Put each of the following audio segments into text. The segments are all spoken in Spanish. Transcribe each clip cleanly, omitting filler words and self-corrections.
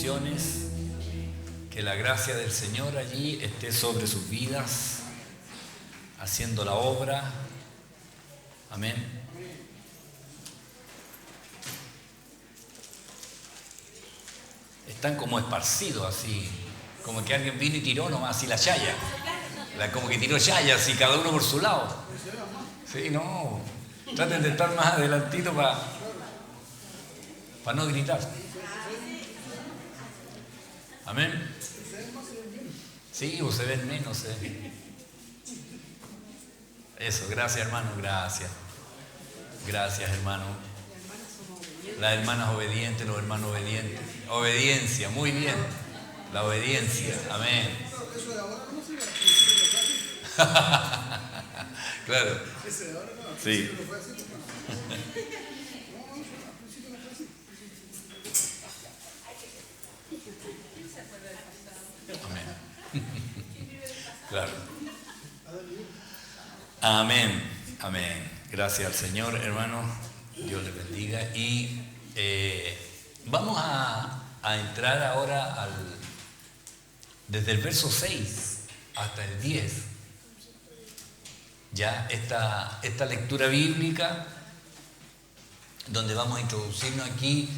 bendiciones. Que la gracia del Señor allí esté sobre sus vidas, haciendo la obra. Amén. Están como esparcidos así, como que alguien vino y tiró nomás así la chaya. Como que tiró chaya así, cada uno por su lado. Sí, no. Traten de estar más adelantito para no gritar. Amén. Sí, o se ven menos. Eso, gracias hermano, gracias. Gracias hermano. Las hermanas obedientes, los hermanos obedientes. Obediencia, muy bien. La obediencia, amén. Claro. Sí. Amén. Claro. Amén. Amén. Gracias al Señor, hermano. Dios les bendiga. Y vamos a entrar ahora desde el verso 6 hasta el 10. Ya esta lectura bíblica, donde vamos a introducirnos aquí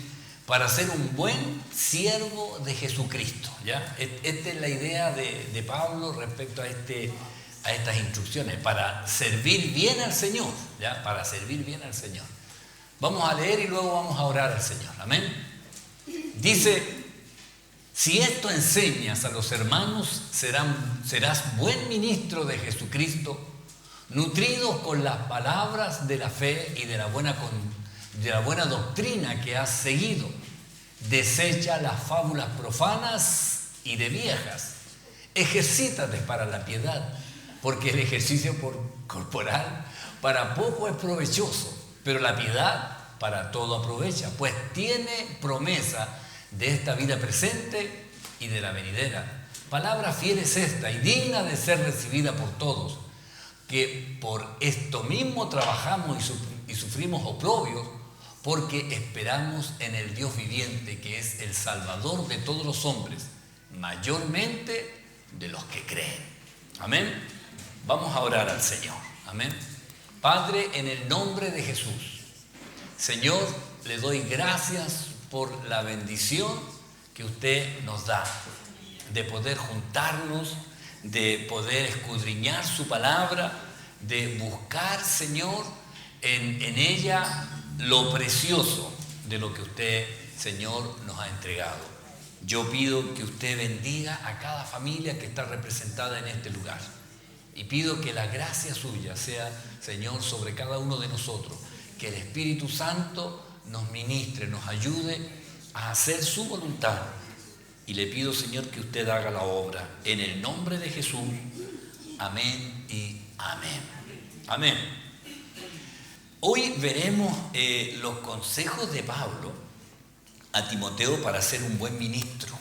para ser un buen siervo de Jesucristo. ¿Ya? Esta es la idea de Pablo respecto a estas instrucciones, para servir bien al Señor. ¿Ya? Para servir bien al Señor. Vamos a leer y luego vamos a orar al Señor. Amén. Dice: si esto enseñas a los hermanos, serás buen ministro de Jesucristo, nutridos con las palabras de la fe y de la buena doctrina que has seguido. Desecha las fábulas profanas y de viejas. Ejercítate para la piedad, porque el ejercicio corporal para poco es provechoso, pero la piedad para todo aprovecha, pues tiene promesa de esta vida presente y de la venidera. Palabra fiel es esta y digna de ser recibida por todos, que por esto mismo trabajamos y sufrimos oprobios, porque esperamos en el Dios viviente, que es el Salvador de todos los hombres, mayormente de los que creen. Amén. Vamos a orar al Señor. Amén. Padre, en el nombre de Jesús, Señor, le doy gracias por la bendición que usted nos da, de poder juntarnos, de poder escudriñar su palabra, de buscar, Señor, en ella lo precioso de lo que usted, Señor, nos ha entregado. Yo pido que usted bendiga a cada familia que está representada en este lugar. Y pido que la gracia suya sea, Señor, sobre cada uno de nosotros. Que el Espíritu Santo nos ministre, nos ayude a hacer su voluntad. Y le pido, Señor, que usted haga la obra. En el nombre de Jesús. Amén y amén. Amén. Hoy veremos los consejos de Pablo a Timoteo para ser un buen ministro.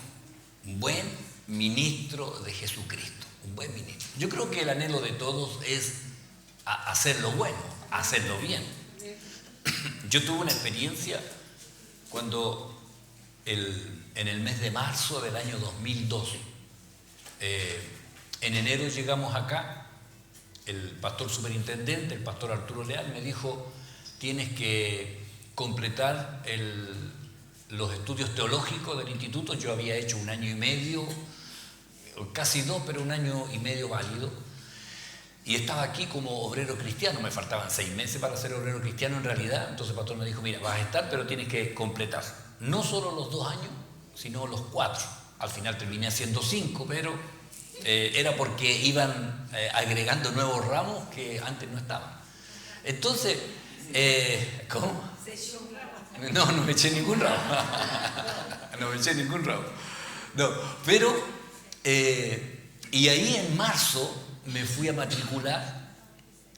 Un buen ministro de Jesucristo. Un buen ministro. Yo creo que el anhelo de todos es hacer lo bueno, hacerlo bien. Yo tuve una experiencia cuando en el mes de marzo del año 2012, en enero llegamos acá, el pastor superintendente, el pastor Arturo Leal, me dijo: tienes que completar los estudios teológicos del instituto. Yo había hecho 1 año y medio, casi 2, pero 1 año y medio válido. Y estaba aquí como obrero cristiano, me faltaban 6 meses para ser obrero cristiano en realidad. Entonces el pastor me dijo: mira, vas a estar, pero tienes que completar no solo los 2 años, sino los 4. Al final terminé haciendo 5, pero era porque iban agregando nuevos ramos que antes no estaban. Entonces, ¿cómo? No me eché ningún ramo. No me eché ningún ramo. No, pero, y ahí en marzo me fui a matricular.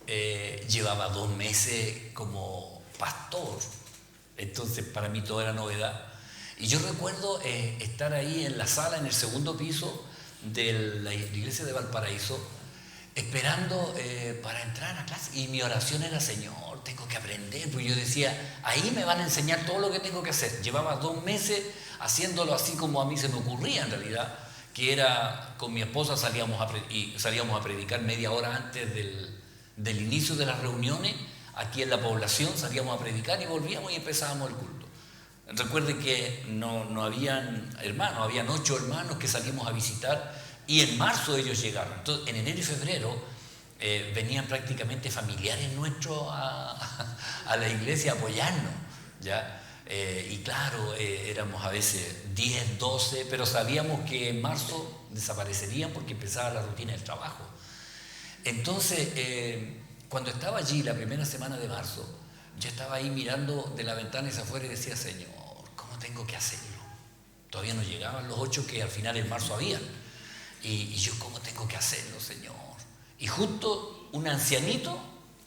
Llevaba 2 meses como pastor, entonces para mí todo era novedad. Y yo recuerdo estar ahí en la sala, en el segundo piso de la iglesia de Valparaíso, esperando para entrar a clase. Y mi oración era, Señor, tengo que aprender. Porque yo decía, ahí me van a enseñar todo lo que tengo que hacer. Llevaba 2 meses haciéndolo así como a mí se me ocurría en realidad, que era con mi esposa salíamos a predicar media hora antes del inicio de las reuniones. Aquí en la población salíamos a predicar y volvíamos y empezábamos el culto. Recuerde que no habían hermanos, habían 8 hermanos que salimos a visitar y en marzo ellos llegaron. Entonces, en enero y febrero venían prácticamente familiares nuestros a la iglesia a apoyarnos, ¿ya? Y claro, éramos a veces 10, 12, pero sabíamos que en marzo desaparecerían porque empezaba la rutina del trabajo. Entonces, cuando estaba allí la primera semana de marzo, yo estaba ahí mirando de la ventana hacia afuera y decía, Señor, ¿cómo tengo que hacerlo? Todavía no llegaban los 8 que al final en marzo habían. Y yo, ¿cómo tengo que hacerlo, Señor? Y justo un ancianito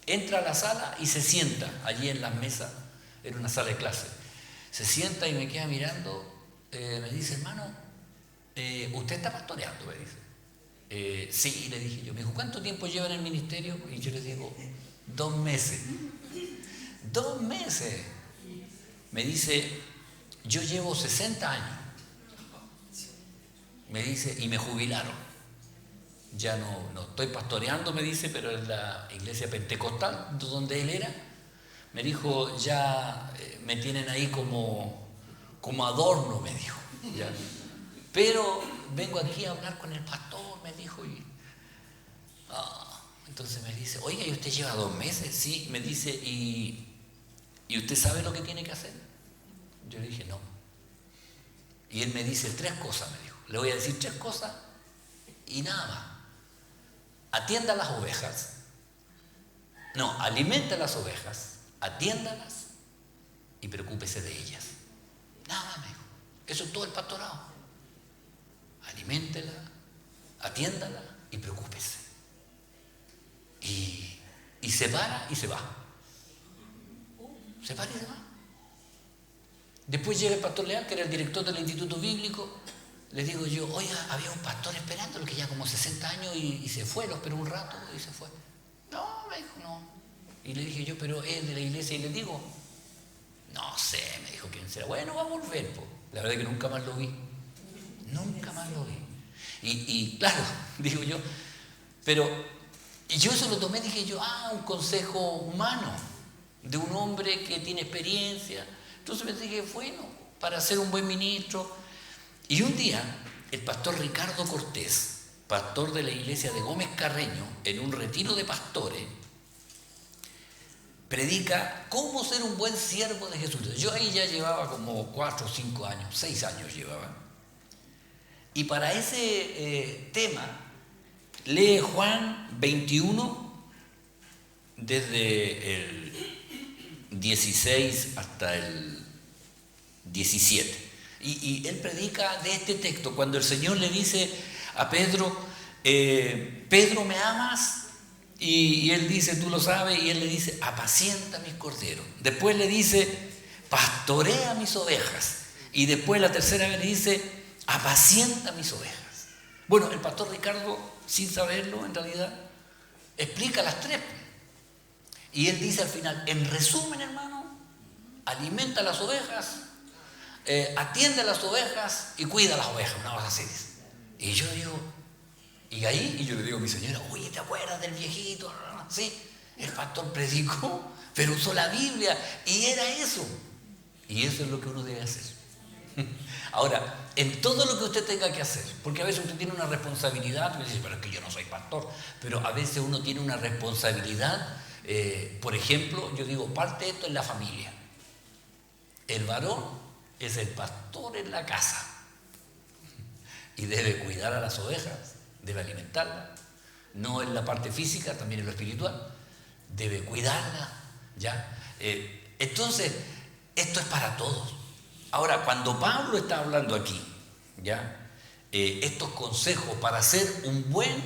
entra a la sala y se sienta allí en las mesas, en una sala de clase. Se sienta y me queda mirando, me dice, hermano, ¿usted está pastoreando? Me dice. Sí, le dije yo. Me dijo, ¿cuánto tiempo lleva en el ministerio? Y yo le digo, 2 meses. 2 meses. Me dice, yo llevo 60 años. Me dice, y me jubilaron. Ya no estoy pastoreando, me dice, pero en la iglesia pentecostal donde él era, me dijo, ya me tienen ahí como adorno, me dijo. ¿Ya? Pero vengo aquí a hablar con el pastor, me dijo. Entonces me dice, oiga, ¿y usted lleva 2 meses? Sí, me dice, ¿y usted sabe lo que tiene que hacer? Yo le dije, no. Y él me dice 3 cosas, me dijo. Le voy a decir 3 cosas y nada más. Atienda las ovejas. No, alimente las ovejas, atiéndalas y preocúpese de ellas. Nada más, me dijo. Eso es todo el pastorado. Aliméntela, atiéndala y preocúpese. Y se para y se va. Se para y se va. Después llega el pastor Leal, que era el director del Instituto Bíblico. Le digo yo, oiga, había un pastor esperándolo que ya como 60 años y se fue, lo esperó un rato y se fue. No, me dijo, no. Y le dije yo, pero es de la iglesia, y le digo, no sé, me dijo, ¿quién será? Bueno, va a volver, po. La verdad es que nunca más lo vi. Nunca más lo vi. Y claro, digo yo, pero, y yo eso lo tomé, dije yo, un consejo humano de un hombre que tiene experiencia. Entonces me dije, bueno, para ser un buen ministro. Y un día, el pastor Ricardo Cortés, pastor de la iglesia de Gómez Carreño, en un retiro de pastores, predica cómo ser un buen siervo de Jesús. Yo ahí ya llevaba como 4 o 5 años, 6 años llevaba. Y para ese tema, lee Juan 21, desde el 16 hasta el 17. Y él predica de este texto, cuando el Señor le dice a Pedro, Pedro, ¿me amas? Y él dice, tú lo sabes, y él le dice, apacienta mis corderos. Después le dice, pastorea mis ovejas. Y después la tercera vez le dice, apacienta mis ovejas. Bueno, el pastor Ricardo, sin saberlo en realidad, explica las 3. Y él dice al final, en resumen, hermano, alimenta las ovejas, atiende a las ovejas y cuida a las ovejas, una cosa así. Y yo digo, y ahí, y yo le digo a mi señora, oye, ¿te acuerdas del viejito? Sí, el pastor predicó, pero usó la Biblia y era eso. Y eso es lo que uno debe hacer. Ahora, en todo lo que usted tenga que hacer, porque a veces usted tiene una responsabilidad, me dice, pero es que yo no soy pastor, pero a veces uno tiene una responsabilidad, por ejemplo, yo digo, parte de esto es la familia. El varón es el pastor en la casa y debe cuidar a las ovejas, debe alimentarlas, no en la parte física, también en lo espiritual, debe cuidarla, ¿ya? Entonces, esto es para todos. Ahora, cuando Pablo está hablando aquí, ¿ya? Estos consejos para ser un buen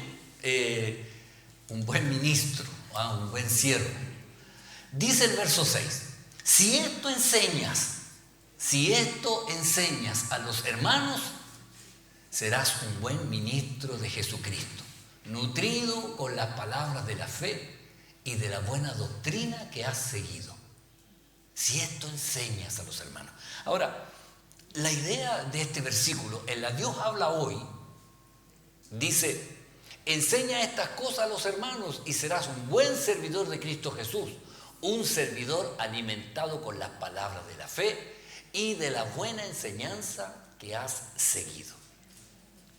ministro, un buen siervo, dice el verso 6, si esto enseñas a los hermanos, serás un buen ministro de Jesucristo. nutrido con las palabras de la fe y de la buena doctrina que has seguido. Si esto enseñas a los hermanos. Ahora, la idea de este versículo, en la Dios habla hoy, dice: enseña estas cosas a los hermanos y serás un buen servidor de Cristo Jesús, un servidor alimentado con las palabras de la fe y de la buena enseñanza que has seguido.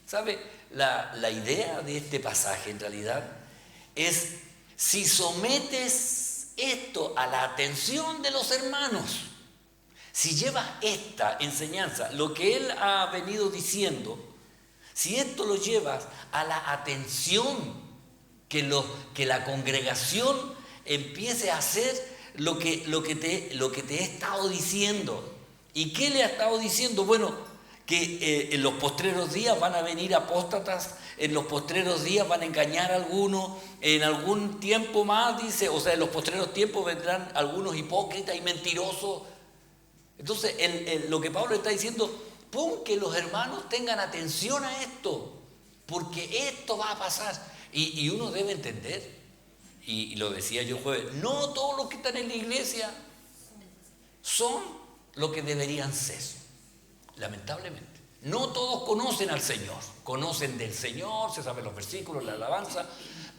¿Sabe? La idea de este pasaje en realidad es: si sometes esto a la atención de los hermanos, si llevas esta enseñanza, lo que él ha venido diciendo, si esto lo llevas a la atención, que la congregación empiece a hacer lo que te he estado diciendo. ¿Y qué le ha estado diciendo? Bueno, que en los postreros días van a venir apóstatas, en los postreros días van a engañar a algunos, en algún tiempo más, dice, o sea, en los postreros tiempos vendrán algunos hipócritas y mentirosos. Entonces, lo que Pablo está diciendo: pon que los hermanos tengan atención a esto, porque esto va a pasar. Y uno debe entender, y lo decía yo el jueves, no todos los que están en la iglesia son lo que deberían ser, lamentablemente. No todos conocen al Señor, conocen del Señor, se saben los versículos, la alabanza,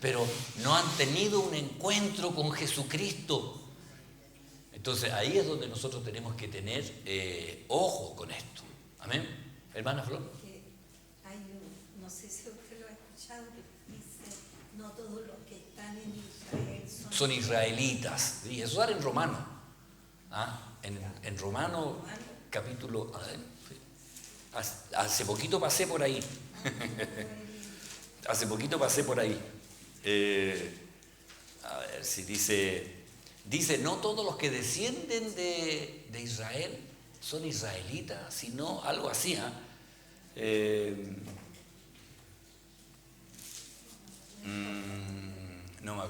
pero no han tenido un encuentro con Jesucristo. Entonces ahí es donde nosotros tenemos que tener ojo con esto. Amén. Hermana Flor. No sé si usted lo ha escuchado, que dice: no todos los que están en Israel son israelitas. Y eso sale en Romano. En Romano capítulo... Hace poquito pasé por ahí. Hace poquito pasé por ahí. A ver si dice... Dice: no todos los que descienden de Israel son israelitas, sino algo así. No,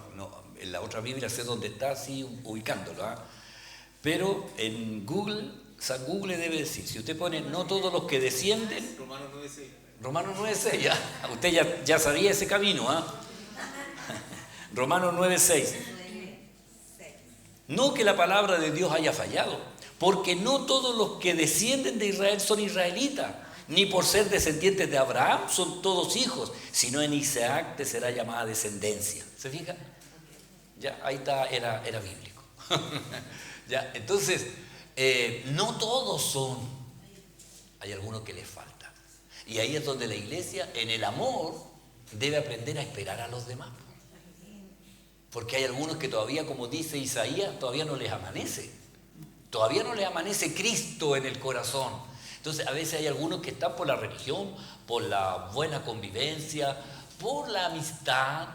en la otra Biblia sé dónde está, así ubicándolo. Pero en Google, San Google debe decir, si usted pone no todos los que descienden... Romanos 9:6, ya. Usted ya sabía ese camino. Romanos 9:6. No que la palabra de Dios haya fallado, porque no todos los que descienden de Israel son israelitas, ni por ser descendientes de Abraham son todos hijos, sino en Isaac te será llamada descendencia. ¿Se fija? Ya, ahí está, era bíblico. Ya, entonces, no todos son, hay algunos que les falta. Y ahí es donde la iglesia, en el amor, debe aprender a esperar a los demás. Porque hay algunos que todavía, como dice Isaías, todavía no les amanece. Todavía no les amanece Cristo en el corazón. Entonces, a veces hay algunos que están por la religión, por la buena convivencia, por la amistad,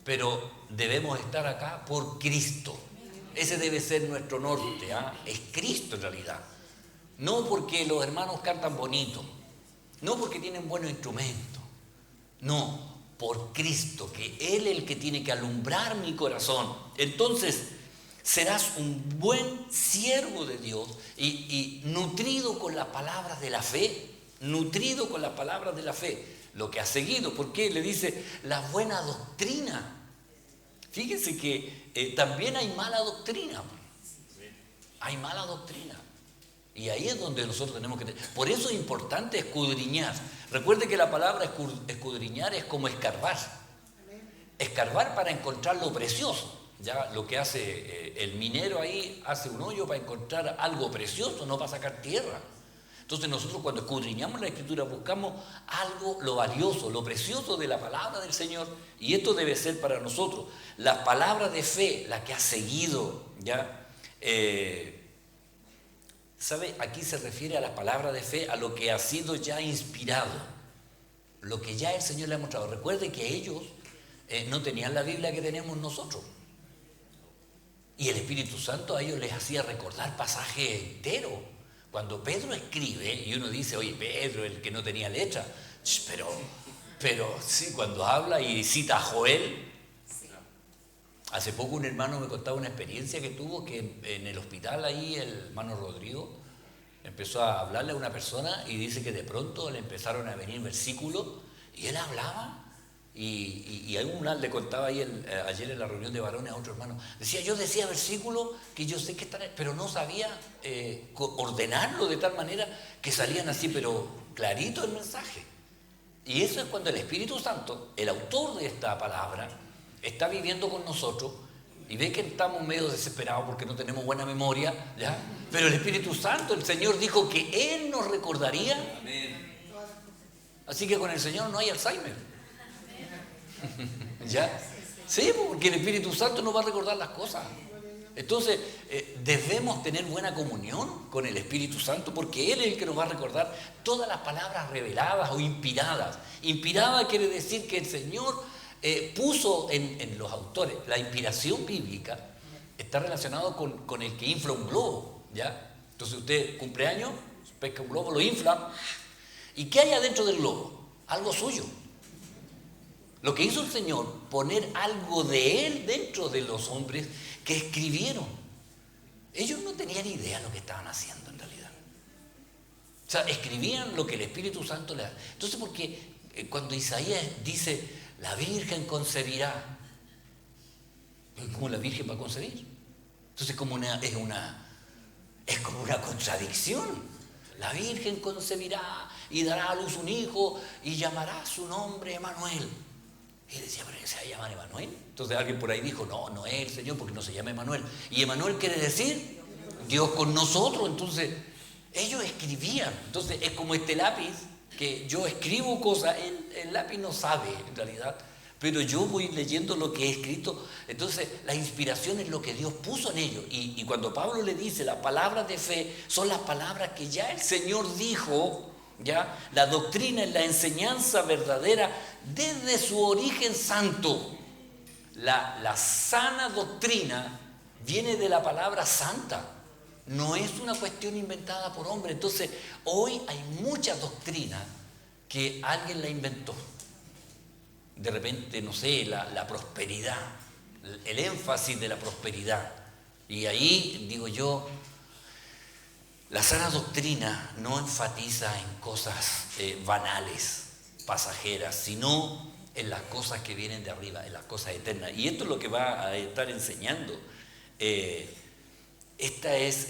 pero debemos estar acá por Cristo. Ese debe ser nuestro norte, es Cristo en realidad. No porque los hermanos cantan bonito, no porque tienen buenos instrumentos, no, por Cristo, que Él es el que tiene que alumbrar mi corazón. Entonces serás un buen siervo de Dios y nutrido con las palabras de la fe, nutrido con las palabras de la fe, lo que ha seguido, porque le dice la buena doctrina. Fíjense que también hay mala doctrina, hay mala doctrina. Y ahí es donde nosotros tenemos que... Por eso es importante escudriñar. Recuerde que la palabra escudriñar es como escarbar. Escarbar para encontrar lo precioso. Ya lo que hace el minero ahí, hace un hoyo para encontrar algo precioso, no para sacar tierra. Entonces nosotros cuando escudriñamos la Escritura buscamos algo, lo valioso, lo precioso de la palabra del Señor. Y esto debe ser para nosotros. Las palabras de fe, la que ha seguido, ¿ya? ¿Sabe? Aquí se refiere a las palabras de fe, a lo que ha sido ya inspirado, lo que ya el Señor le ha mostrado. Recuerde que ellos no tenían la Biblia que tenemos nosotros. Y el Espíritu Santo a ellos les hacía recordar pasajes enteros. Cuando Pedro escribe, y uno dice, oye, Pedro, el que no tenía letra, pero sí, cuando habla y cita a Joel. Hace poco un hermano me contaba una experiencia que tuvo, que en el hospital ahí el hermano Rodrigo empezó a hablarle a una persona y dice que de pronto le empezaron a venir versículos y él hablaba Y a un le contaba ahí ayer en la reunión de varones a otro hermano, decía, yo decía versículos que yo sé que están, pero no sabía ordenarlo de tal manera que salían así, pero clarito el mensaje. Y eso es cuando el Espíritu Santo, el autor de esta palabra, está viviendo con nosotros y ve que estamos medio desesperados porque no tenemos buena memoria, ¿ya? Pero el Espíritu Santo, el Señor dijo que Él nos recordaría. Amén. Así que con el Señor no hay Alzheimer. ¿Ya? Sí, porque el Espíritu Santo nos va a recordar las cosas. Entonces, debemos tener buena comunión con el Espíritu Santo porque Él es el que nos va a recordar todas las palabras reveladas o inspiradas. Inspirada quiere decir que el Señor puso en los autores. La inspiración bíblica está relacionado con el que infla un globo, ¿ya? Entonces usted cumpleaños, pesca un globo, lo infla. ¿Y qué hay adentro del globo? Algo suyo. Lo que hizo el Señor, poner algo de Él dentro de los hombres que escribieron. Ellos no tenían idea de lo que estaban haciendo en realidad. O sea, escribían lo que el Espíritu Santo les... Entonces, porque cuando Isaías dice, la Virgen concebirá, ¿cómo la Virgen va a concebir? Entonces, es como una contradicción. La Virgen concebirá y dará a luz un hijo y llamará su nombre Emanuel. Y decía, ¿pero se va a llamar Emanuel? Entonces alguien por ahí dijo, no es el Señor porque no se llama Emanuel. Y Emanuel quiere decir Dios con nosotros. Entonces ellos escribían. Entonces es como este lápiz que yo escribo cosas, el lápiz no sabe en realidad, pero yo voy leyendo lo que he escrito. Entonces la inspiración es lo que Dios puso en ellos. Y cuando Pablo le dice las palabras de fe son las palabras que ya el Señor dijo. ¿Ya? La doctrina es la enseñanza verdadera desde su origen santo. La sana doctrina viene de la palabra santa, no es una cuestión inventada por hombre. Entonces hoy hay mucha doctrina que alguien la inventó. De repente, no sé, la prosperidad, el énfasis de la prosperidad. Y ahí digo yo, la sana doctrina no enfatiza en cosas banales, pasajeras, sino en las cosas que vienen de arriba, en las cosas eternas. Y esto es lo que va a estar enseñando. Esta es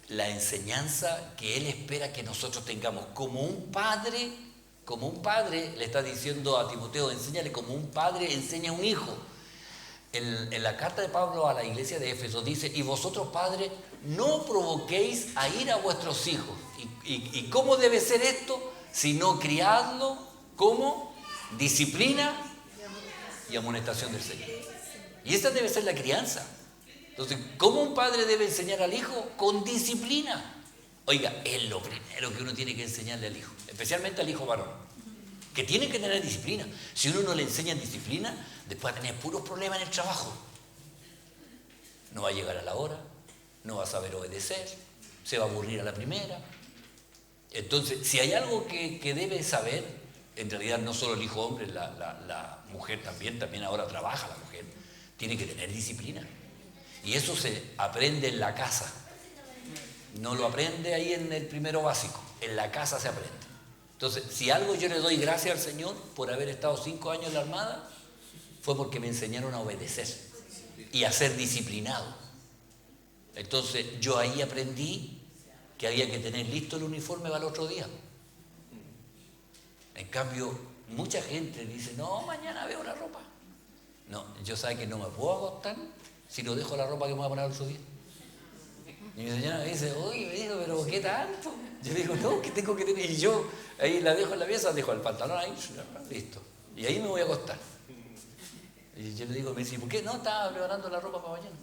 la enseñanza que Él espera que nosotros tengamos. Como un padre le está diciendo a Timoteo, enséñale como un padre enseña a un hijo. En la carta de Pablo a la iglesia de Éfeso dice, y vosotros padres no provoquéis a ir a vuestros hijos. ¿Y cómo debe ser esto? Sino criadlo como disciplina y amonestación del Señor. Y esta debe ser la crianza. Entonces, ¿cómo un padre debe enseñar al hijo? Con disciplina. Oiga, es lo primero que uno tiene que enseñarle al hijo, especialmente al hijo varón, que tiene que tener disciplina. Si uno no le enseña disciplina, después va a tener puros problemas en el trabajo. No va a llegar a la hora, no va a saber obedecer, se va a aburrir a la primera. Entonces, si hay algo que debe saber, en realidad no solo el hijo hombre, la mujer también ahora trabaja la mujer, tiene que tener disciplina. Y eso se aprende en la casa. No lo aprende ahí en el primero básico, en la casa se aprende. Entonces, si algo yo le doy gracias al Señor por haber estado 5 años en la Armada, fue porque me enseñaron a obedecer y a ser disciplinado. Entonces, yo ahí aprendí que había que tener listo el uniforme para el otro día. En cambio, mucha gente dice, no, mañana veo la ropa. No, yo sé que no me puedo acostar si no dejo la ropa que me voy a poner el otro día. Y mi señora me dice, oye, me dijo, pero ¿qué tanto? Yo digo, no, que tengo que tener. Y yo ahí la dejo en la pieza, dejo el pantalón ahí, listo. Y ahí me voy a acostar. Y yo le digo, me dice, ¿por qué? No, estaba preparando la ropa para mañana.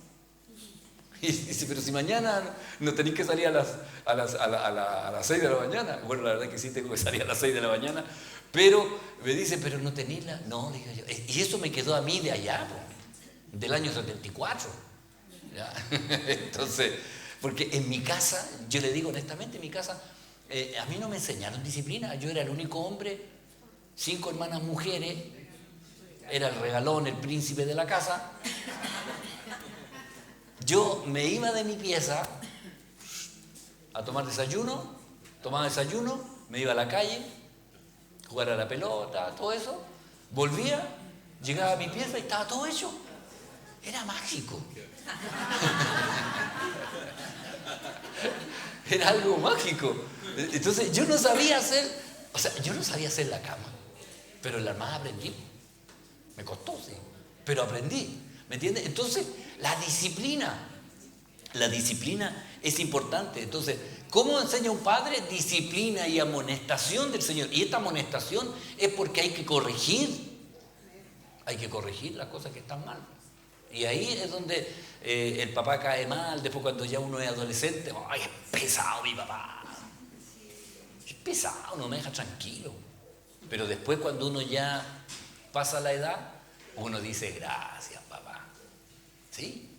Y dice, pero si mañana no tenéis que salir a las 6 de la mañana. Bueno, la verdad que sí tengo que salir a las 6 de la mañana. Pero me dice, pero no tenéis la... No, digo yo. Y eso me quedó a mí de allá, del año 74. ¿Ya? Entonces... Porque en mi casa, yo le digo honestamente, en mi casa, a mí no me enseñaron disciplina. Yo era el único hombre, 5 hermanas mujeres, era el regalón, el príncipe de la casa. Yo me iba de mi pieza a tomar desayuno, tomaba desayuno, me iba a la calle, jugar a la pelota, todo eso. Volvía, llegaba a mi pieza y estaba todo hecho. Era mágico. Era algo mágico. Entonces yo no sabía hacer la cama, pero en la armada aprendí. Me costó, sí, pero aprendí. ¿Me entiendes? Entonces, la disciplina es importante. Entonces, ¿cómo enseña un padre? Disciplina y amonestación del Señor. Y esta amonestación es porque hay que corregir las cosas que están mal. Y ahí es donde el papá cae mal. Después, cuando ya uno es adolescente, ¡ay, es pesado mi papá! Es pesado, no me deja tranquilo. Pero después, cuando uno ya pasa la edad, uno dice gracias, papá. ¿Sí?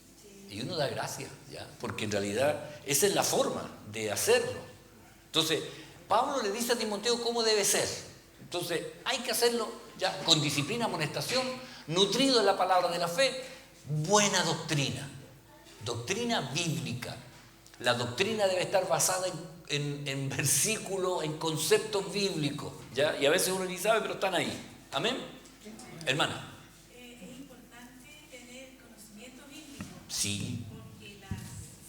Y uno da gracias, ¿ya? Porque en realidad esa es la forma de hacerlo. Entonces, Pablo le dice a Timoteo cómo debe ser. Entonces, hay que hacerlo ya con disciplina, amonestación, nutrido en la palabra de la fe, buena doctrina bíblica. La doctrina debe estar basada en versículos, en conceptos bíblicos, ¿ya? Y a veces uno ni sabe, pero están ahí. ¿Amén? Hermana. Es importante tener conocimiento bíblico. Sí. Porque las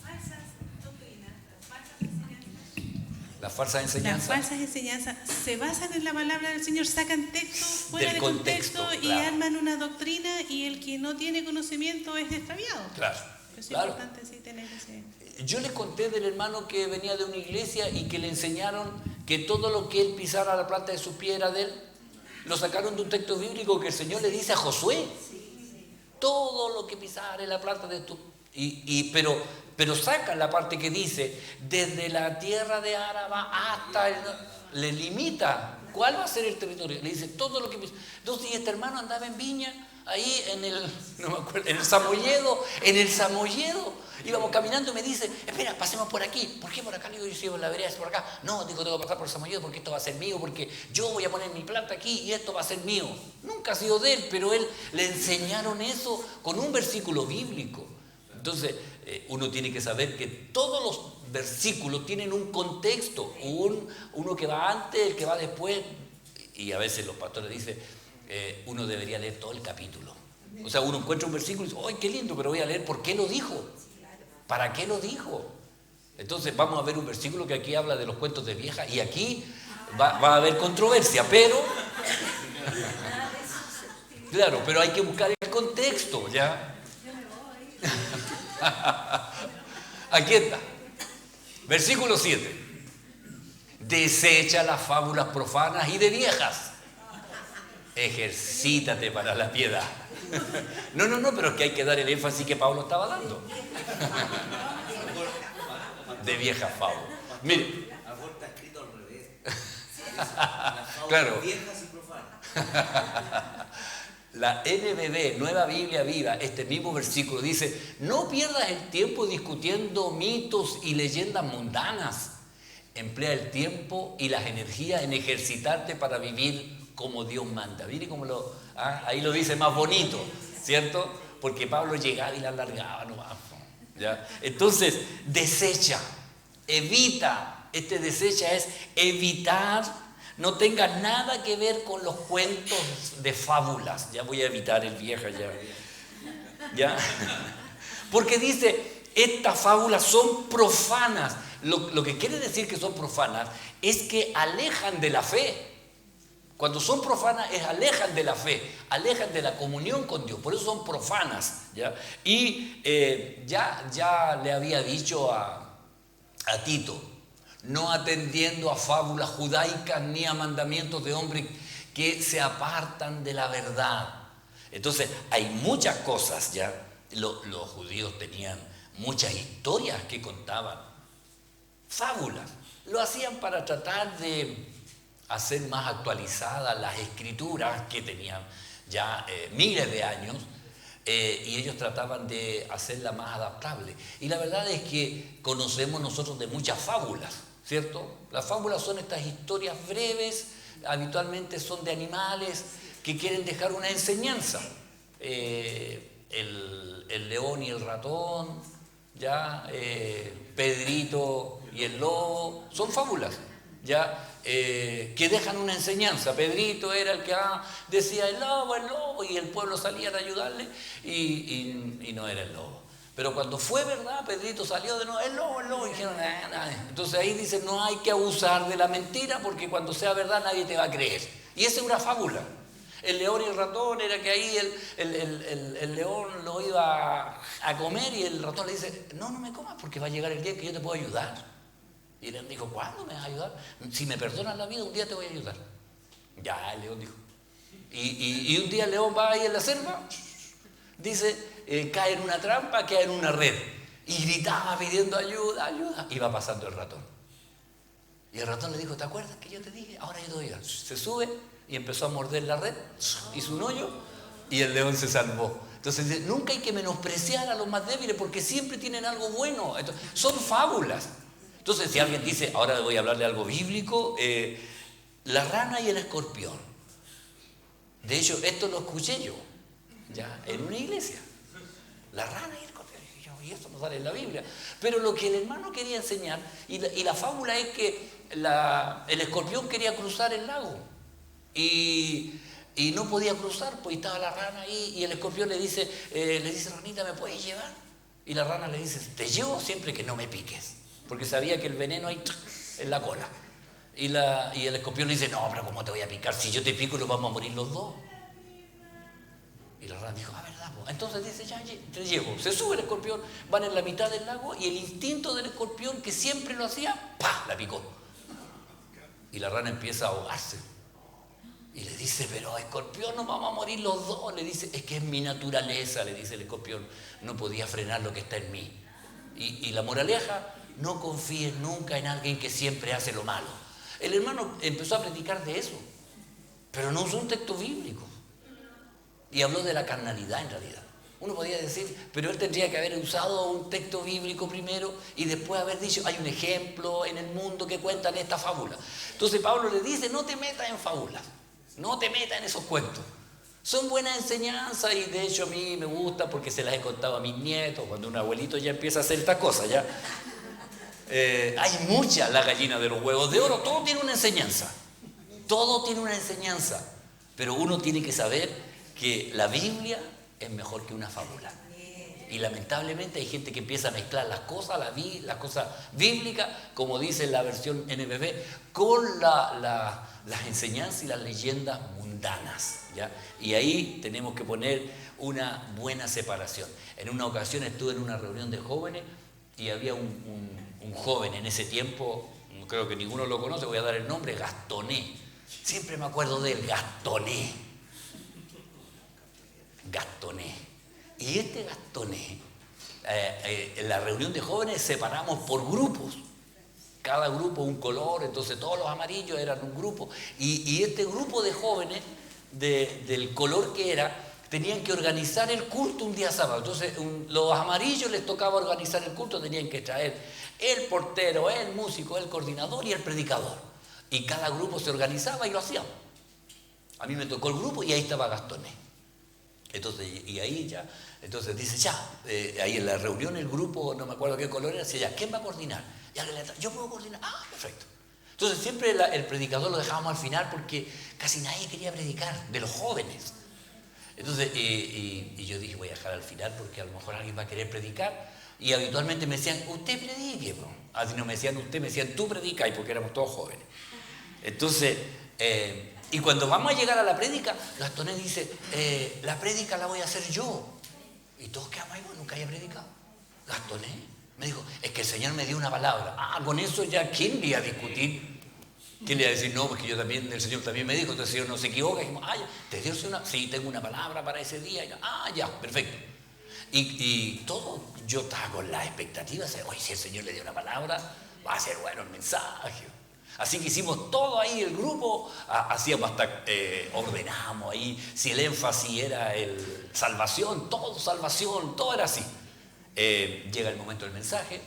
falsas doctrinas, Las falsas enseñanzas se basan en la palabra del Señor, sacan texto fuera del de contexto y claro. arman una doctrina, y el que no tiene conocimiento es extraviado. Claro. Es claro. importante sí tener ese... Yo les conté del hermano que venía de una iglesia y que le enseñaron que todo lo que él pisara a la planta de su pie era de él. Lo sacaron de un texto bíblico que el Señor le dice a Josué. Todo lo que pisara en la planta de tu... Pero sacan la parte que dice, desde la tierra de Araba hasta le limita. ¿Cuál va a ser el territorio? Le dice todo lo que pisara. Entonces, y este hermano andaba en Viña, ahí en el Samoyedo, íbamos caminando y me dice, espera, pasemos por aquí. ¿Por qué por acá? Le digo, yo sigo en la vereda, es por acá. No, digo, tengo que pasar por el Samoyedo porque esto va a ser mío, porque yo voy a poner mi planta aquí y esto va a ser mío. Nunca ha sido de él, pero él le enseñaron eso con un versículo bíblico. Entonces, uno tiene que saber que todos los versículos tienen un contexto, uno que va antes, el que va después, y a veces los pastores dicen, uno debería leer todo el capítulo. O sea, uno encuentra un versículo y dice, ¡ay, qué lindo! Pero voy a leer por qué lo dijo. ¿Para qué lo dijo? Entonces vamos a ver un versículo que aquí habla de los cuentos de vieja, y aquí va a haber controversia, pero... Claro, pero hay que buscar el contexto, ¿ya? Aquí está. Versículo 7. Desecha las fábulas profanas y de viejas. Ejercítate para la piedad. No, pero es que hay que dar el énfasis que Pablo estaba dando. De viejas fábulas. Mire. Ahora está escrito al revés. Claro. Viejas y profanas. La NBV, Nueva Biblia Viva, este mismo versículo dice, no pierdas el tiempo discutiendo mitos y leyendas mundanas. Emplea el tiempo y las energías en ejercitarte para vivir como Dios manda. Mire cómo ahí lo dice más bonito, ¿cierto? Porque Pablo llegaba y la alargaba nomás, ¿ya? Entonces, desecha, evita. Desecha es evitar. No tenga nada que ver con los cuentos de fábulas. Ya voy a evitar el vieja ya. Porque dice, estas fábulas son profanas. Lo que quiere decir que son profanas es que alejan de la fe. Cuando son profanas alejan de la fe, alejan de la comunión con Dios. Por eso son profanas, ¿ya? Y ya le había dicho a Tito, no atendiendo a fábulas judaicas ni a mandamientos de hombres que se apartan de la verdad. Entonces, hay muchas cosas, ¿ya? Los judíos tenían muchas historias que contaban, fábulas. Lo hacían para tratar de hacer más actualizadas las escrituras que tenían ya miles de años, y ellos trataban de hacerla más adaptable. Y la verdad es que conocemos nosotros de muchas fábulas, ¿cierto? Las fábulas son estas historias breves, habitualmente son de animales que quieren dejar una enseñanza. El león y el ratón, ¿ya? Pedrito y el lobo, son fábulas, ¿ya? que dejan una enseñanza. Pedrito era el que decía el lobo, y el pueblo salía a ayudarle y no era el lobo. Pero cuando fue verdad, Pedrito salió de nuevo, el lobo, y dijeron, entonces ahí dice, no hay que abusar de la mentira porque cuando sea verdad nadie te va a creer. Y esa es una fábula. El león y el ratón era que ahí el león lo iba a comer y el ratón le dice, no me comas porque va a llegar el día que yo te puedo ayudar. Y el león dijo, ¿cuándo me vas a ayudar? Si me perdonas la vida, un día te voy a ayudar. Ya, el león dijo. Y un día el león va ahí en la selva, dice, cae en una trampa, cae en una red. Y gritaba pidiendo ayuda, ayuda. Y va pasando el ratón. Y el ratón le dijo, ¿te acuerdas que yo te dije? Ahora yo te doy. Se sube y empezó a morder la red, hizo un hoyo y el león se salvó. Entonces dice, nunca hay que menospreciar a los más débiles porque siempre tienen algo bueno. Entonces, son fábulas. Entonces si alguien dice, ahora voy a hablar de algo bíblico, la rana y el escorpión. De hecho, esto lo escuché yo, ya, en una iglesia. La rana y el escorpión. Y esto no sale en la Biblia. Pero lo que el hermano quería enseñar, y la fábula es que el escorpión quería cruzar el lago. Y no podía cruzar, pues estaba la rana ahí, y el escorpión le dice, ranita, ¿me puedes llevar? Y la rana le dice, te llevo siempre que no me piques, porque sabía que el veneno ahí en la cola. Y el escorpión le dice, no, pero ¿cómo te voy a picar? Si yo te pico nos vamos a morir los dos. Y la rana dijo, verdad, pues. Entonces dice, ya, te llevo. Se sube el escorpión, van en la mitad del lago, y el instinto del escorpión, que siempre lo hacía, ¡pah!, la picó. Y la rana empieza a ahogarse. Y le dice, pero escorpión, nos vamos a morir los dos. Le dice, es que es mi naturaleza, le dice el escorpión. No podía frenar lo que está en mí. Y la moraleja, no confíes nunca en alguien que siempre hace lo malo. El hermano empezó a predicar de eso, pero no usó un texto bíblico. Y habló de la carnalidad en realidad. Uno podía decir, pero él tendría que haber usado un texto bíblico primero y después haber dicho, hay un ejemplo en el mundo que cuentan esta fábula. Entonces Pablo le dice, no te metas en fábulas. No te metas en esos cuentos. Son buenas enseñanzas y de hecho a mí me gusta porque se las he contado a mis nietos. Cuando un abuelito ya empieza a hacer estas cosas, ya. Hay muchas, la gallina de los huevos de oro. Todo tiene una enseñanza. Todo tiene una enseñanza. Pero uno tiene que saber que la Biblia es mejor que una fábula. Y lamentablemente hay gente que empieza a mezclar las cosas bíblicas, como dice la versión NBB, con las enseñanzas y las leyendas mundanas, ¿ya? Y ahí tenemos que poner una buena separación. En una ocasión estuve en una reunión de jóvenes y había un joven en ese tiempo, creo que ninguno lo conoce, voy a dar el nombre, Gastoné. Siempre me acuerdo de él, Gastoné. Y este Gastoné, en la reunión de jóvenes separamos por grupos. Cada grupo un color, entonces todos los amarillos eran un grupo. Y este grupo de jóvenes, del color que era, tenían que organizar el culto un día sábado. Entonces los amarillos les tocaba organizar el culto, tenían que traer el portero, el músico, el coordinador y el predicador. Y cada grupo se organizaba y lo hacían. A mí me tocó el grupo y ahí estaba Gastoné. Entonces, y ahí ya, entonces dice, ahí en la reunión el grupo, no me acuerdo qué color era, decía, ¿quién va a coordinar? Yo puedo coordinar. Perfecto. Entonces siempre el predicador lo dejábamos al final porque casi nadie quería predicar, de los jóvenes. Entonces, y yo dije, voy a dejar al final porque a lo mejor alguien va a querer predicar. Y habitualmente me decían, usted predique. Así no me decían usted, me decían tú predica, y porque éramos todos jóvenes. Entonces, y cuando vamos a llegar a la prédica, Gastoné dice, la prédica la voy a hacer yo. Y todos quedamos ahí, nunca había predicado. Gastoné me dijo, es que el Señor me dio una palabra. Con eso ya, ¿quién le iba a discutir? ¿Quién le iba a decir, no, porque el Señor también me dijo, entonces el Señor no se equivoca? Y dijimos, ¿te dio una? Sí, tengo una palabra para ese día. Ya, perfecto. Y todo, yo estaba con la expectativa, oye, si el Señor le dio una palabra, va a ser bueno el mensaje. Así que hicimos todo ahí, el grupo, hacíamos hasta, ordenamos ahí, si el énfasis era el salvación, todo era así. Llega el momento del mensaje,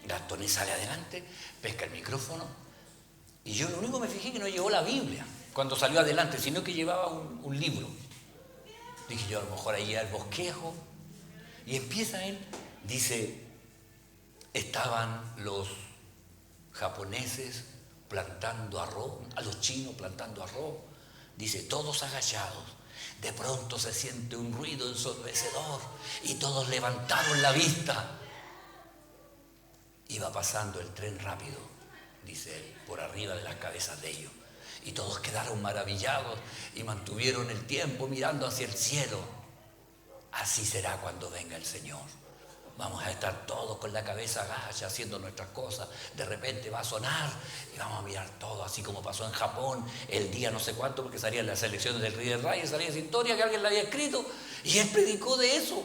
Gastoné sale adelante, pesca el micrófono, y yo lo único que me fijé que no llevó la Biblia cuando salió adelante, sino que llevaba un libro. Dije yo, a lo mejor ahí era el bosquejo, y empieza él, dice, estaban los japoneses plantando arroz, a los chinos plantando arroz. Dice, todos agachados. De pronto se siente un ruido ensordecedor y todos levantaron la vista. Iba pasando el tren rápido, dice él, por arriba de las cabezas de ellos. Y todos quedaron maravillados y mantuvieron el tiempo mirando hacia el cielo. Así será cuando venga el Señor. Vamos a estar todos con la cabeza agacha haciendo nuestras cosas. De repente va a sonar y vamos a mirar todo, así como pasó en Japón el día no sé cuánto, porque salían las elecciones del Rey del Rey, salía esa historia que alguien la había escrito y él predicó de eso.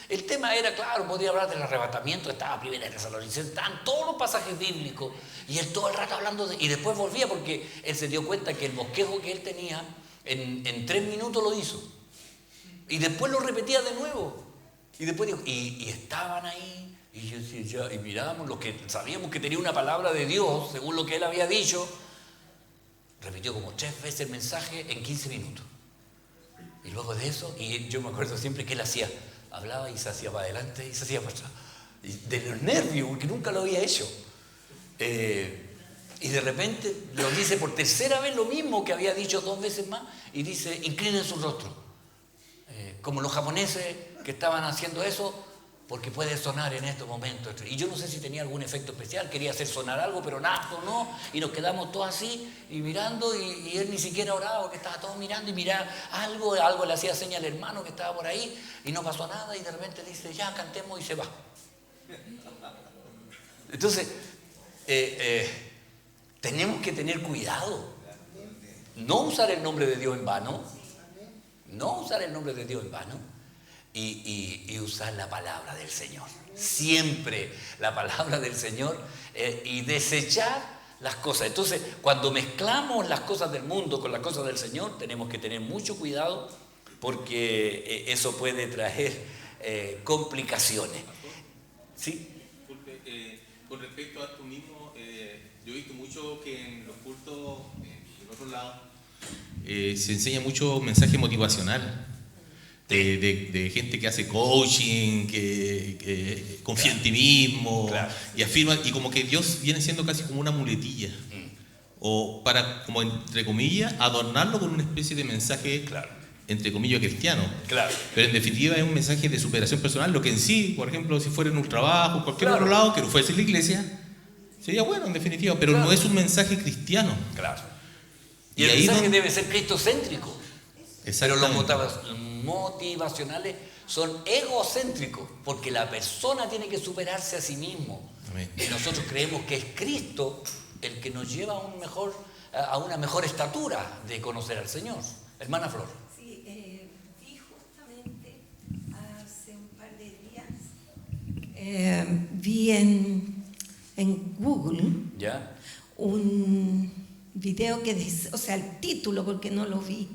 El tema era, claro, podía hablar del arrebatamiento, estaba Primera de Tesalonicenses, estaban todos los pasajes bíblicos y él todo el rato hablando y después volvía porque él se dio cuenta que el bosquejo que él tenía en 3 minutos lo hizo y después lo repetía de nuevo y después dijo, y estaban ahí y yo decía, y mirábamos los que sabíamos que tenía una palabra de Dios según lo que él había dicho, repitió como 3 veces el mensaje en 15 minutos y luego de eso, y yo me acuerdo siempre que él hacía, hablaba y se hacía para adelante y se hacía para atrás. Y de los nervios, porque nunca lo había hecho. Y de repente lo dice por tercera vez lo mismo que había dicho 2 veces más. Y dice, inclinen su rostro. Como los japoneses que estaban haciendo eso, porque puede sonar en estos momentos. Y yo no sé si tenía algún efecto especial, quería hacer sonar algo, pero nada, no. Y nos quedamos todos así y mirando y él ni siquiera oraba porque estaba todo mirando y miraba algo le hacía señal al hermano que estaba por ahí y no pasó nada y de repente dice, ya cantemos y se va. Entonces, tenemos que tener cuidado. No usar el nombre de Dios en vano. No usar el nombre de Dios en vano. Y usar la palabra del Señor. Siempre la palabra del Señor y desechar las cosas. Entonces, cuando mezclamos las cosas del mundo con las cosas del Señor, tenemos que tener mucho cuidado porque eso puede traer complicaciones. ¿Sí? Con respecto a esto mismo, yo he visto mucho que en los cultos, en otros lados, se enseña mucho mensaje motivacional. De gente que hace coaching, que confía en ti mismo, claro. Y afirma, y como que Dios viene siendo casi como una muletilla, o para, como entre comillas, adornarlo con una especie de mensaje, claro, entre comillas, cristiano, claro. Pero en definitiva es un mensaje de superación personal, lo que en sí, por ejemplo, si fuera en un trabajo, cualquier otro lado, que no fuese la iglesia, sería bueno en definitiva, pero no es un mensaje cristiano. Claro. Y el mensaje debe ser cristocéntrico. Pero los motivacionales son egocéntricos, porque la persona tiene que superarse a sí mismo. Amén. Y nosotros creemos que es Cristo el que nos lleva a una mejor estatura de conocer al Señor. Hermana Flor. Sí, vi justamente hace un par de días, vi en Google, ¿ya?, un video que decía, o sea, el título, porque no lo vi,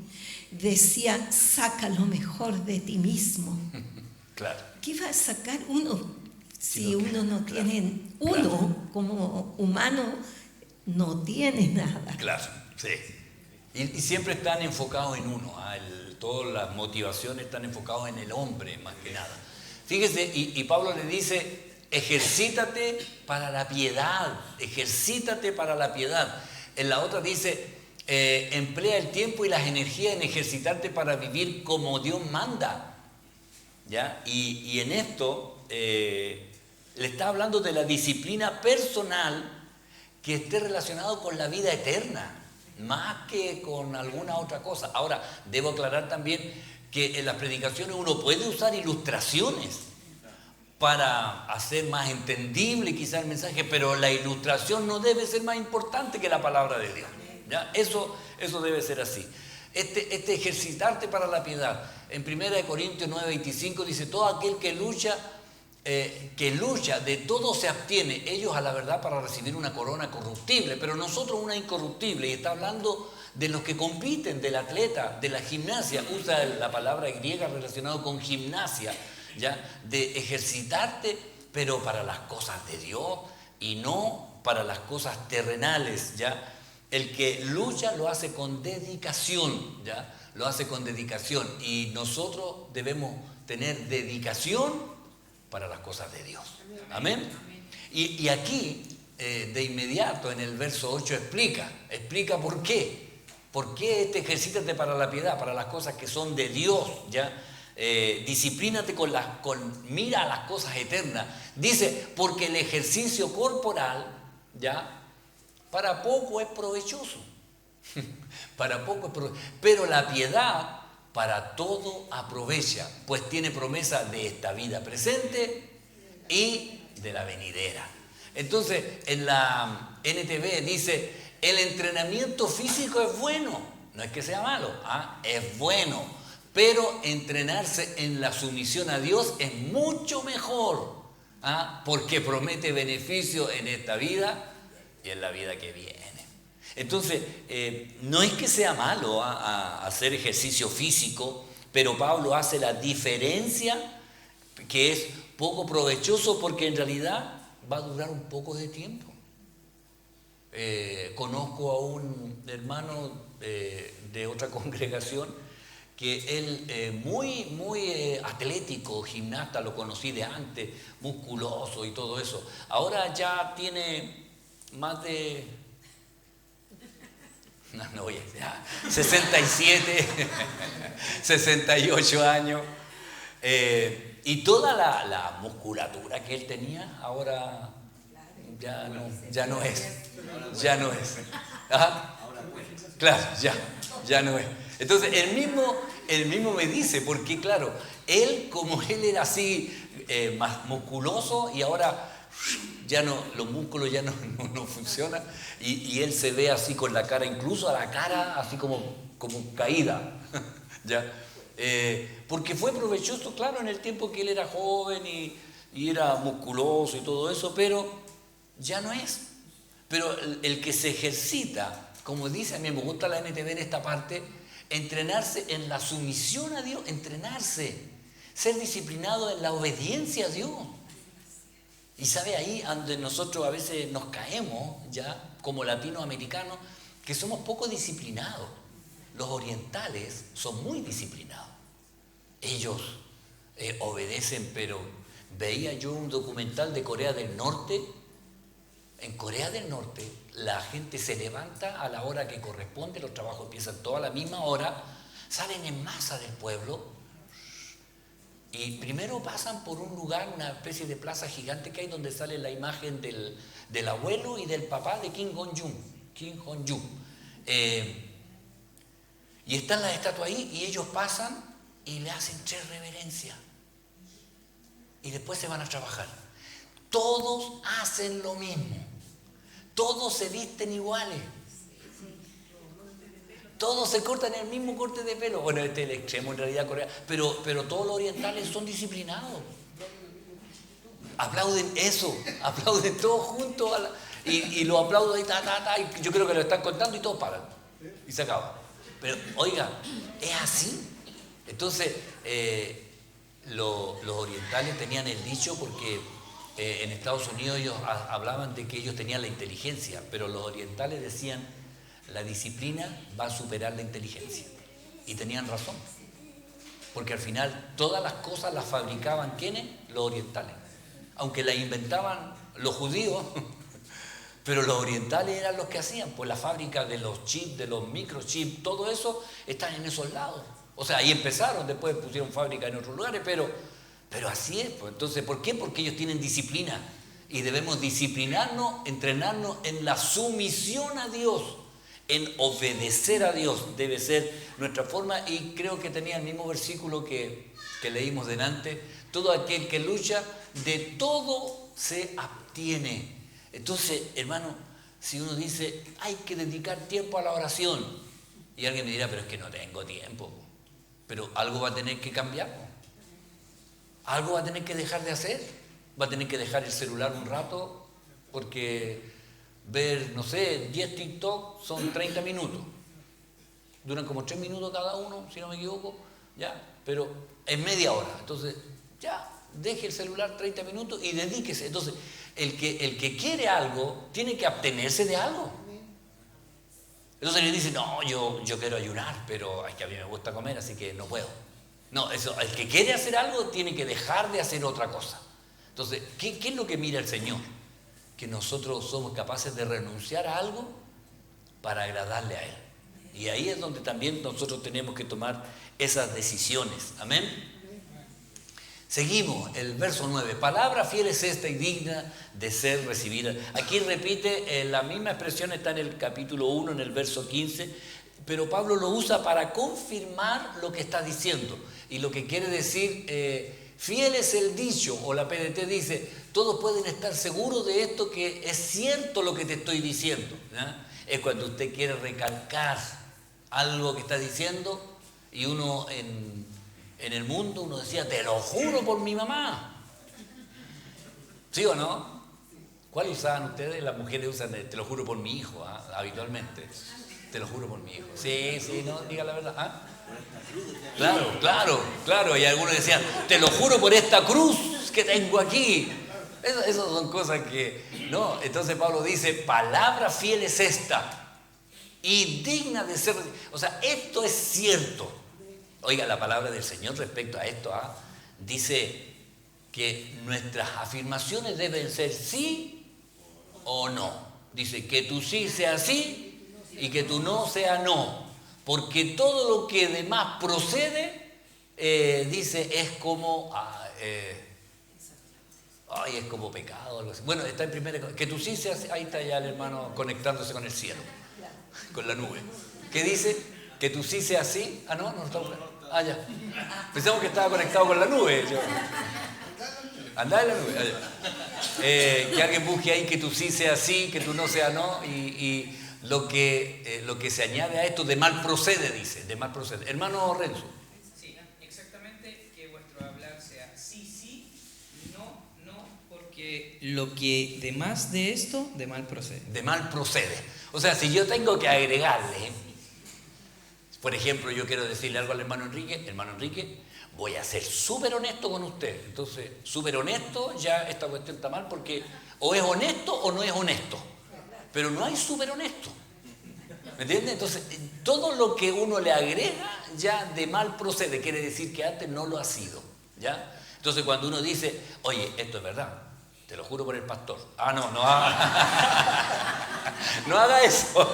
decía, saca lo mejor de ti mismo. Claro. ¿Qué va a sacar uno si uno no tiene, uno como humano no tiene nada? Claro, sí. Y siempre están enfocados en uno, todas las motivaciones están enfocadas en el hombre más que nada. Fíjese, y Pablo le dice, ejercítate para la piedad, ejercítate para la piedad. En la otra dice, emplea el tiempo y las energías en ejercitarte para vivir como Dios manda. ¿Ya? Y en esto le está hablando de la disciplina personal que esté relacionado con la vida eterna, más que con alguna otra cosa. Ahora, debo aclarar también que en las predicaciones uno puede usar ilustraciones para hacer más entendible quizá el mensaje, pero la ilustración no debe ser más importante que la palabra de Dios. ¿Ya? Eso debe ser así. Este ejercitarte para la piedad. En 1 Corintios 9:25 dice, todo aquel que lucha, de todo se abstiene, ellos a la verdad para recibir una corona corruptible, pero nosotros una incorruptible. Y está hablando de los que compiten, del atleta, de la gimnasia. Usa la palabra griega relacionada con gimnasia, ¿ya? De ejercitarte, pero para las cosas de Dios y no para las cosas terrenales, ¿ya? El que lucha lo hace con dedicación, ¿ya? Lo hace con dedicación, y nosotros debemos tener dedicación para las cosas de Dios. Amén. Y aquí de inmediato en el verso 8 explica por qué. ¿Por qué ejercítate para la piedad, para las cosas que son de Dios? ¿Ya? Disciplínate mira a las cosas eternas. Dice, porque el ejercicio corporal, ¿ya? Para poco es provechoso. Para poco es provechoso. Pero la piedad para todo aprovecha, pues tiene promesa de esta vida presente y de la venidera. Entonces, en la NTV dice, el entrenamiento físico es bueno, no es que sea malo, es bueno, pero entrenarse en la sumisión a Dios es mucho mejor, porque promete beneficio en esta vida y en la vida que viene. Entonces, no es que sea malo hacer ejercicio físico, pero Pablo hace la diferencia que es poco provechoso porque en realidad va a durar un poco de tiempo. Conozco a un hermano de otra congregación que él muy atlético, gimnasta, lo conocí de antes, musculoso y todo eso. Ahora ya tiene más de... No voy a decir, 67, 68 años. Y toda la musculatura que él tenía, ahora ya no es. Claro, ya no es. Entonces, él mismo me dice, porque claro, como él era así, más musculoso, y ahora ya no, los músculos ya no funcionan, y él se ve así con la cara, incluso a la cara así como caída, ¿ya? Porque fue provechoso, claro, en el tiempo que él era joven y era musculoso y todo eso, pero ya no es. Pero el que se ejercita, como dice, a mí me gusta la NTV en esta parte, entrenarse en la sumisión a Dios, ser disciplinado en la obediencia a Dios. Y sabe, ahí donde nosotros a veces nos caemos, ya como latinoamericanos, que somos poco disciplinados. Los orientales son muy disciplinados. Ellos obedecen, pero veía yo un documental de Corea del Norte. En Corea del Norte la gente se levanta a la hora que corresponde, los trabajos empiezan toda a la misma hora, salen en masa del pueblo y primero pasan por un lugar, una especie de plaza gigante que hay donde sale la imagen del abuelo y del papá de Kim Jong-un. Y están las estatuas ahí y ellos pasan y le hacen 3 reverencias y después se van a trabajar. Todos hacen lo mismo, todos se visten iguales, todos se cortan el mismo corte de pelo. Bueno, este es el extremo en realidad Corea, pero todos los orientales son disciplinados. Aplauden eso, aplauden todos juntos y lo aplauden ahí, y yo creo que lo están contando y todos paran y se acaba. Pero oiga, es así. Entonces, los orientales tenían el dicho porque en Estados Unidos ellos hablaban de que ellos tenían la inteligencia, pero los orientales decían la disciplina va a superar la inteligencia. Y tenían razón, porque al final todas las cosas las fabricaban ¿quiénes? Los orientales. Aunque las inventaban los judíos, pero los orientales eran los que hacían, pues la fábrica de los chips, de los microchips, todo eso está en esos lados. O sea, ahí empezaron, después pusieron fábrica en otros lugares, pero así es. Pues. Entonces, ¿por qué? Porque ellos tienen disciplina y debemos disciplinarnos, entrenarnos en la sumisión a Dios, en obedecer a Dios. Debe ser nuestra forma y creo que tenía el mismo versículo que leímos delante. Todo aquel que lucha, de todo se abstiene. Entonces, hermano, si uno dice, hay que dedicar tiempo a la oración, y alguien me dirá, pero es que no tengo tiempo, pero algo va a tener que cambiar, algo va a tener que dejar de hacer, va a tener que dejar el celular un rato, porque ver, no sé, 10 TikTok son 30 minutos, duran como 3 minutos cada uno, si no me equivoco, ya, pero es media hora, entonces ya, deje el celular 30 minutos y dedíquese. Entonces, el que quiere algo, tiene que abstenerse de algo. Entonces le dice, no, yo quiero ayunar, pero es que a mí me gusta comer, así que no puedo. No, eso, el que quiere hacer algo, tiene que dejar de hacer otra cosa. Entonces, ¿qué es lo que mira el Señor? que nosotros somos capaces de renunciar a algo para agradarle a Él. Y ahí es donde también nosotros tenemos que tomar esas decisiones. Amén. Seguimos, el verso 9. Palabra fiel es esta y digna de ser recibida. Aquí repite, la misma expresión está en el capítulo 1, en el verso 15, pero Pablo lo usa para confirmar lo que está diciendo. Y lo que quiere decir, fiel es el dicho, o la PDT dice, todos pueden estar seguros de esto, que es cierto lo que te estoy diciendo, ¿no? Es cuando usted quiere recalcar algo que está diciendo, y uno en el mundo uno decía, te lo juro por mi mamá. ¿Sí o no? ¿Cuál usaban ustedes? Las mujeres usan, te lo juro por mi hijo, habitualmente. Te lo juro por mi hijo. Sí, no, diga la verdad. ¿Ah? Claro. Y algunos decían, te lo juro por esta cruz que tengo aquí. Esas son cosas que, no. Entonces Pablo dice, palabra fiel es esta y digna de ser. O sea, esto es cierto. Oiga, la palabra del Señor respecto a esto, dice que nuestras afirmaciones deben ser sí o no. Dice que tu sí sea sí y que tu no sea no. Porque todo lo que de más procede, dice, es como es como pecado, algo así. Bueno, está en primera, que tú sí seas, ahí está ya el hermano conectándose con el cielo, con la nube. ¿Qué dice? Que tú sí seas así. Ah, no está. Ya. Pensamos que estaba conectado con la nube. Andá en la nube. Que alguien busque ahí que tú sí seas así, que tú no seas no, y lo que se añade a esto, de mal procede, dice, de mal procede. Hermano Renzo. Sí, exactamente, que vuestro hablar sea sí, no, porque lo que de más de esto, de mal procede. De mal procede. O sea, si yo tengo que agregarle, por ejemplo, yo quiero decirle algo al hermano Enrique, voy a ser súper honesto con usted. Entonces, súper honesto, ya esta cuestión está mal, porque o es honesto o no es honesto. Pero no hay súper honesto. ¿Me entiendes? Entonces, todo lo que uno le agrega ya de mal procede. Quiere decir que antes no lo ha sido. ¿Ya? Entonces, cuando uno dice, oye, esto es verdad, te lo juro por el pastor. No haga, no haga eso.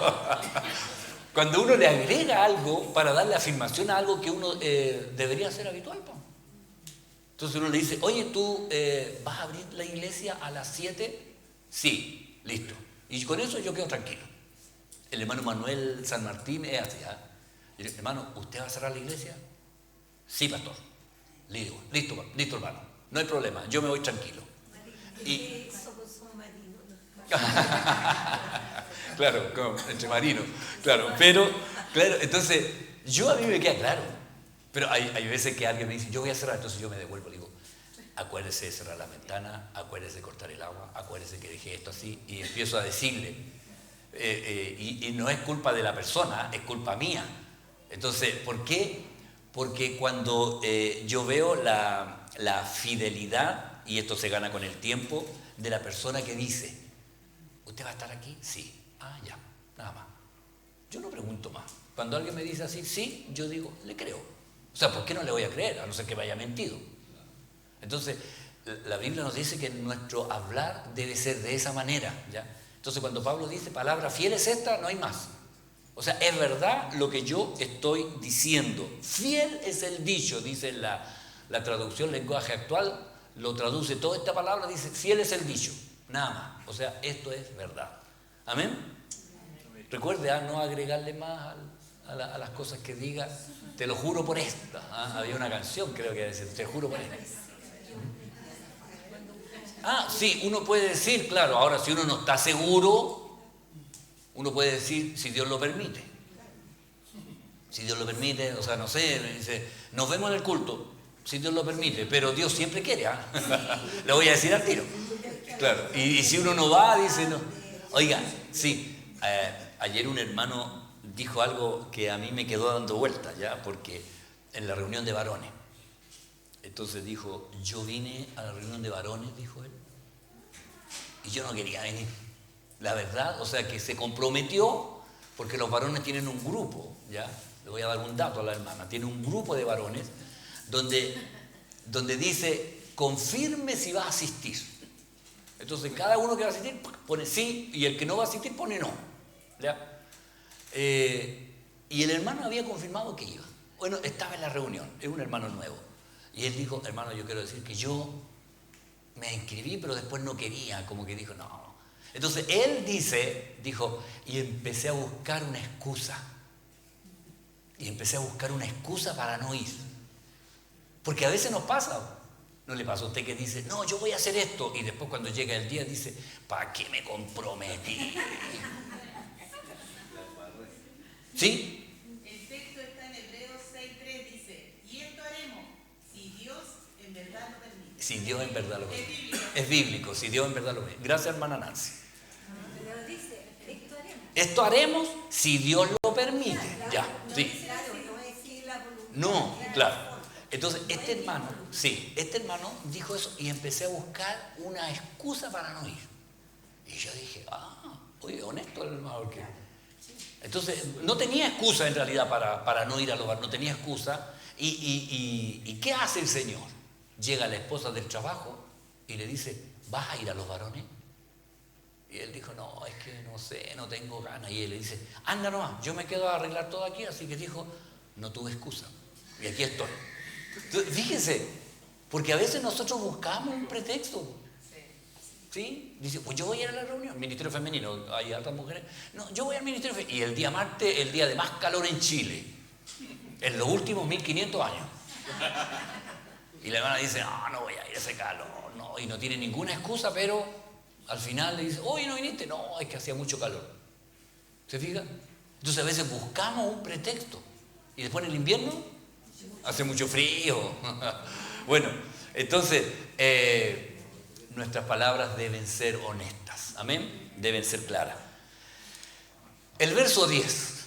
Cuando uno le agrega algo para darle afirmación a algo que uno debería ser habitual. Entonces uno le dice, oye, ¿tú vas a abrir la iglesia a las 7? Sí, listo. Y con eso yo quedo tranquilo. El hermano Manuel San Martín es así. Y le digo, hermano, ¿usted va a cerrar la iglesia? Sí, pastor. Le digo, listo hermano, no hay problema, yo me voy tranquilo. Y claro, entre marinos, claro, pero, claro, entonces, a mí me queda claro, pero hay veces que alguien me dice, yo voy a cerrar, entonces yo me devuelvo, le digo, acuérdese de cerrar la ventana, acuérdese de cortar el agua, acuérdese que dejé esto así, y empiezo a decirle, y no es culpa de la persona, es culpa mía. Entonces, ¿por qué? Porque cuando yo veo la fidelidad, y esto se gana con el tiempo, de la persona que dice, ¿usted va a estar aquí? Sí. Ya, nada más. Yo no pregunto más. Cuando alguien me dice así, sí, yo digo, le creo. O sea, ¿por qué no le voy a creer? A no ser que me haya mentido. Entonces, la Biblia nos dice que nuestro hablar debe ser de esa manera, ¿ya? Entonces, cuando Pablo dice, palabra fiel es esta, no hay más. O sea, es verdad lo que yo estoy diciendo. Fiel es el dicho, dice la traducción lenguaje actual, lo traduce toda esta palabra, dice, fiel es el dicho, nada más. O sea, esto es verdad. ¿Amén? Recuerde no agregarle más a las cosas que diga, te lo juro por esta. Había una canción, creo que decía, te juro por esta. Sí, uno puede decir, claro, ahora si uno no está seguro, uno puede decir, si Dios lo permite. Si Dios lo permite, o sea, no sé, dice, nos vemos en el culto, si Dios lo permite, pero Dios siempre quiere, le voy a decir al tiro. Claro, y si uno no va, dice, no. Oiga, sí, ayer un hermano dijo algo que a mí me quedó dando vueltas, ¿ya? Porque en la reunión de varones, entonces dijo, yo vine a la reunión de varones, dijo él, y yo no quería venir, la verdad, o sea que se comprometió, porque los varones tienen un grupo, ¿ya? Le voy a dar un dato a la hermana, tiene un grupo de varones donde dice, confirme si va a asistir. Entonces cada uno que va a asistir pone sí y el que no va a asistir pone no. ¿Ya? Y el hermano había confirmado que iba. Bueno, estaba en la reunión, es un hermano nuevo. Y él dijo, hermano, yo quiero decir que yo me inscribí, pero después no quería, como que dijo, no. Entonces él dijo, y empecé a buscar una excusa. Y empecé a buscar una excusa para no ir. Porque a veces nos pasa. ¿No le pasa a usted que dice, no, yo voy a hacer esto? Y después cuando llega el día dice, ¿para qué me comprometí? ¿Sí? El texto está en Hebreos 6:3, dice, y esto haremos si Dios en verdad lo permite. Si Dios en verdad lo permite. Es bíblico. Es bíblico, si Dios en verdad lo permite. Gracias, hermana Nancy. Pero dice, esto haremos. Esto haremos si Dios lo permite. Ya, sí. Claro, no es si la voluntad. No, claro. Entonces, este hermano dijo eso y empecé a buscar una excusa para no ir. Y yo dije, oye, honesto el hermano, porque... Entonces, no tenía excusa en realidad para no ir al hogar, no tenía excusa. ¿Y qué hace el Señor? Llega la esposa del trabajo y le dice, ¿vas a ir a los varones? Y él dijo, no, es que no sé, no tengo ganas. Y él le dice, anda nomás, yo me quedo a arreglar todo aquí. Así que dijo, no tuve excusa. Y aquí estoy. Entonces, fíjense, porque a veces nosotros buscamos un pretexto. ¿Sí? Dice, pues yo voy a ir a la reunión, ministerio femenino, hay altas mujeres. No, yo voy al ministerio femenino. Y el día martes, el día de más calor en Chile, en los últimos 1500 años. Y la hermana dice, no voy a ir a ese calor, no, y no tiene ninguna excusa, pero al final le dice, oye, ¿no viniste? No, es que hacía mucho calor. ¿Se fija? Entonces a veces buscamos un pretexto. Y después en el invierno, hace mucho frío. Bueno, entonces... nuestras palabras deben ser honestas, amén, deben ser claras. El verso 10,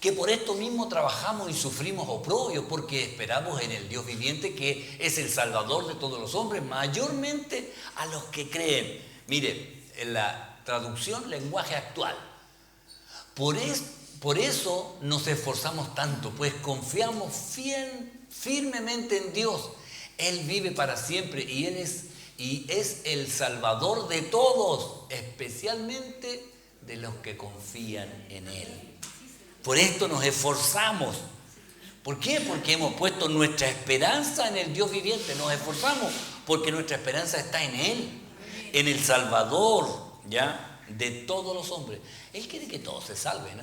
que por esto mismo trabajamos y sufrimos oprobio, porque esperamos en el Dios viviente, que es el Salvador de todos los hombres, mayormente a los que creen. Mire, en la traducción lenguaje actual, por eso nos esforzamos tanto, pues confiamos firmemente en Dios. Él vive para siempre y es el Salvador de todos, especialmente de los que confían en Él. Por esto nos esforzamos. ¿Por qué? Porque hemos puesto nuestra esperanza en el Dios viviente. Nos esforzamos porque nuestra esperanza está en Él, en el Salvador, ¿ya? De todos los hombres. Él quiere que todos se salven,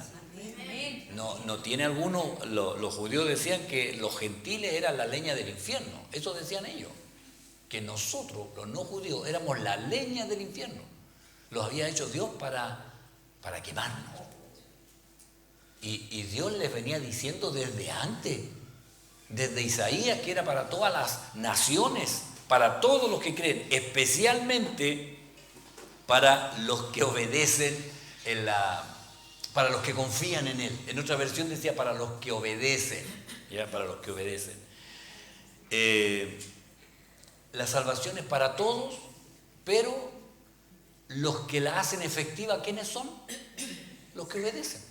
¿no? No tiene alguno, los judíos decían que los gentiles eran la leña del infierno, eso decían ellos, que nosotros, los no judíos, éramos la leña del infierno, los había hecho Dios para quemarnos. Y Dios les venía diciendo desde antes, desde Isaías, que era para todas las naciones, para todos los que creen, especialmente para los que obedecen para los que confían en Él. En otra versión decía para los que obedecen, ¿ya? Para los que obedecen. La salvación es para todos, pero los que la hacen efectiva, ¿quiénes son? Los que obedecen.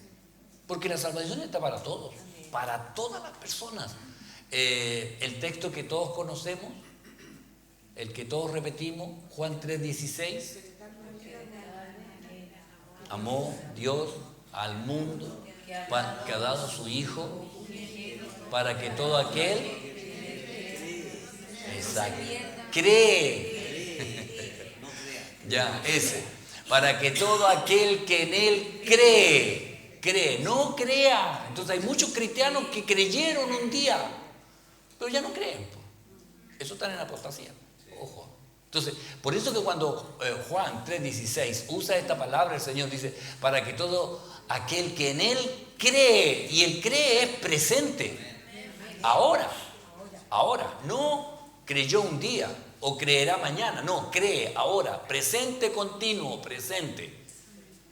Porque la salvación está para todos, para todas las personas. El texto que todos conocemos, el que todos repetimos, Juan 3:16, amó Dios al mundo que ha dado a su Hijo para que todo aquel cree ya, ese, para que todo aquel que en Él cree, no crea. Entonces hay muchos cristianos que creyeron un día pero ya no creen, eso está en apostasía, ojo. Entonces, por eso que cuando Juan 3:16 usa esta palabra, el Señor dice, para que todo aquel que en Él cree, y el cree es presente, ahora, no creyó un día o creerá mañana, no, cree ahora, presente continuo, presente.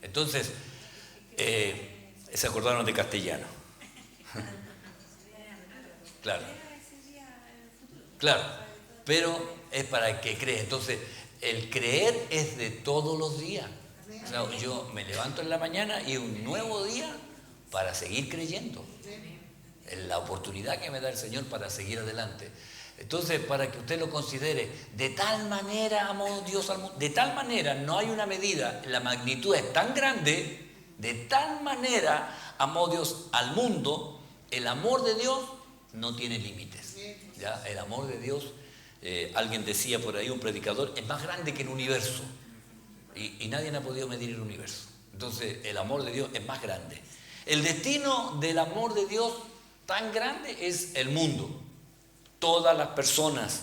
Entonces, se acordaron de castellano. Claro, pero es para el que cree. Entonces, el creer es de todos los días. O sea, yo me levanto en la mañana y un nuevo día para seguir creyendo. Es la oportunidad que me da el Señor para seguir adelante. Entonces, para que usted lo considere, de tal manera amó Dios al mundo, de tal manera, no hay una medida, la magnitud es tan grande, de tal manera amó Dios al mundo, el amor de Dios no tiene límites. ¿Ya? El amor de Dios, alguien decía por ahí, un predicador, es más grande que el universo. Y nadie ha podido medir el universo. Entonces, el amor de Dios es más grande. El destino del amor de Dios tan grande es el mundo. Todas las personas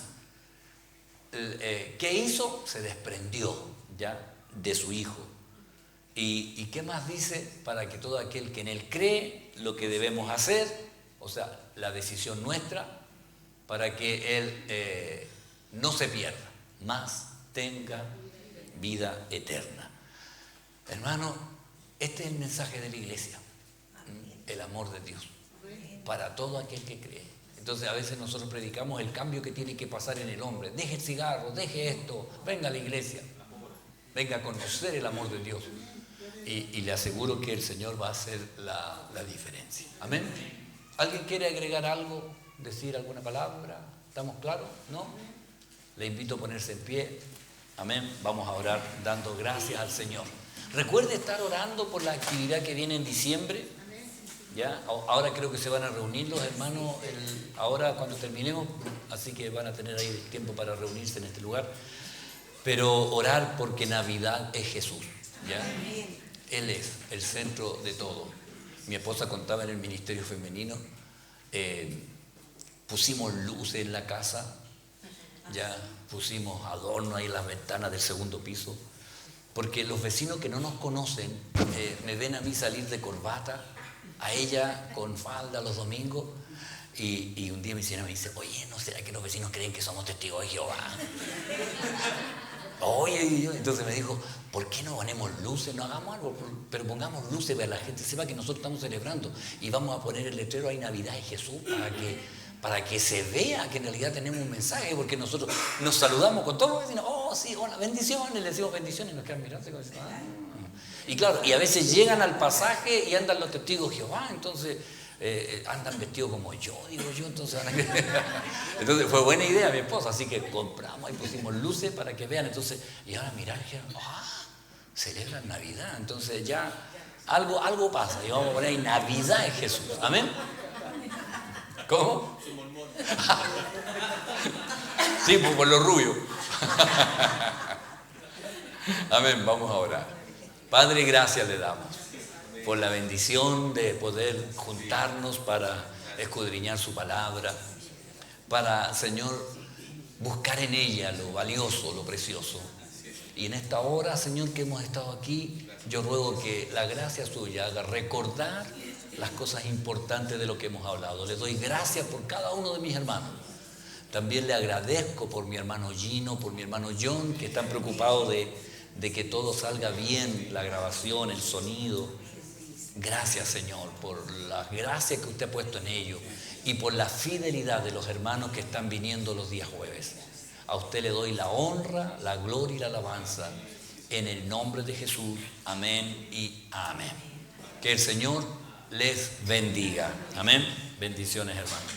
que hizo se desprendió ya de su Hijo. ¿Y qué más dice? Para que todo aquel que en Él cree lo que debemos hacer, o sea, la decisión nuestra, para que Él no se pierda, más tenga vida eterna. Hermano, este es el mensaje de la iglesia, el amor de Dios, para todo aquel que cree. Entonces a veces nosotros predicamos el cambio que tiene que pasar en el hombre. Deje el cigarro, deje esto, venga a la iglesia, venga a conocer el amor de Dios. Y le aseguro que el Señor va a hacer la diferencia. Amén. ¿Alguien quiere agregar algo? ¿Decir alguna palabra? ¿Estamos claros? ¿No? Le invito a ponerse en pie. Amén. Vamos a orar dando gracias al Señor. Recuerde estar orando por la actividad que viene en diciembre. ¿Ya? Ahora creo que se van a reunir los hermanos ahora cuando terminemos, así que van a tener ahí tiempo para reunirse en este lugar. Pero orar porque Navidad es Jesús. ¿Ya? Él es el centro de todo. Mi esposa contaba en el ministerio femenino, pusimos luces en la casa, ya pusimos adorno ahí en las ventanas del segundo piso, porque los vecinos que no nos conocen me ven a mí salir de corbata, a ella con falda los domingos, y un día mi señora me dice, oye, ¿no será que los vecinos creen que somos testigos de Jehová? Oye, entonces me dijo, ¿por qué no ponemos luces? No hagamos algo, pero pongamos luces para que la gente sepa que nosotros estamos celebrando, y vamos a poner el letrero ahí Navidad de Jesús para que se vea que en realidad tenemos un mensaje, porque nosotros nos saludamos con todos los vecinos, oh sí, hola, bendiciones, le decimos bendiciones y nos quedan mirando como diciendo, Y claro, y a veces llegan al pasaje y andan los testigos de Jehová, entonces andan vestidos como yo, digo yo, entonces fue buena idea mi esposa, así que compramos y pusimos luces para que vean, entonces, y ahora mirar, dijeron, celebran Navidad, entonces ya algo pasa, y vamos a poner ahí Navidad de Jesús, amén. ¿Cómo? Soy mormón. Sí, pues por lo rubio. Amén, vamos a orar. Padre, gracias le damos por la bendición de poder juntarnos para escudriñar su palabra, para, Señor, buscar en ella lo valioso, lo precioso. Y en esta hora, Señor, que hemos estado aquí, yo ruego que la gracia suya haga recordar las cosas importantes de lo que hemos hablado. Le doy gracias por cada uno de mis hermanos. También le agradezco por mi hermano Gino, por mi hermano John, que están preocupados de que todo salga bien, la grabación, el sonido. Gracias, Señor, por la gracia que usted ha puesto en ellos y por la fidelidad de los hermanos que están viniendo los días jueves. A usted le doy la honra, la gloria y la alabanza en el nombre de Jesús. Amén y amén. Que el Señor les bendiga. Amén. Bendiciones, hermanos.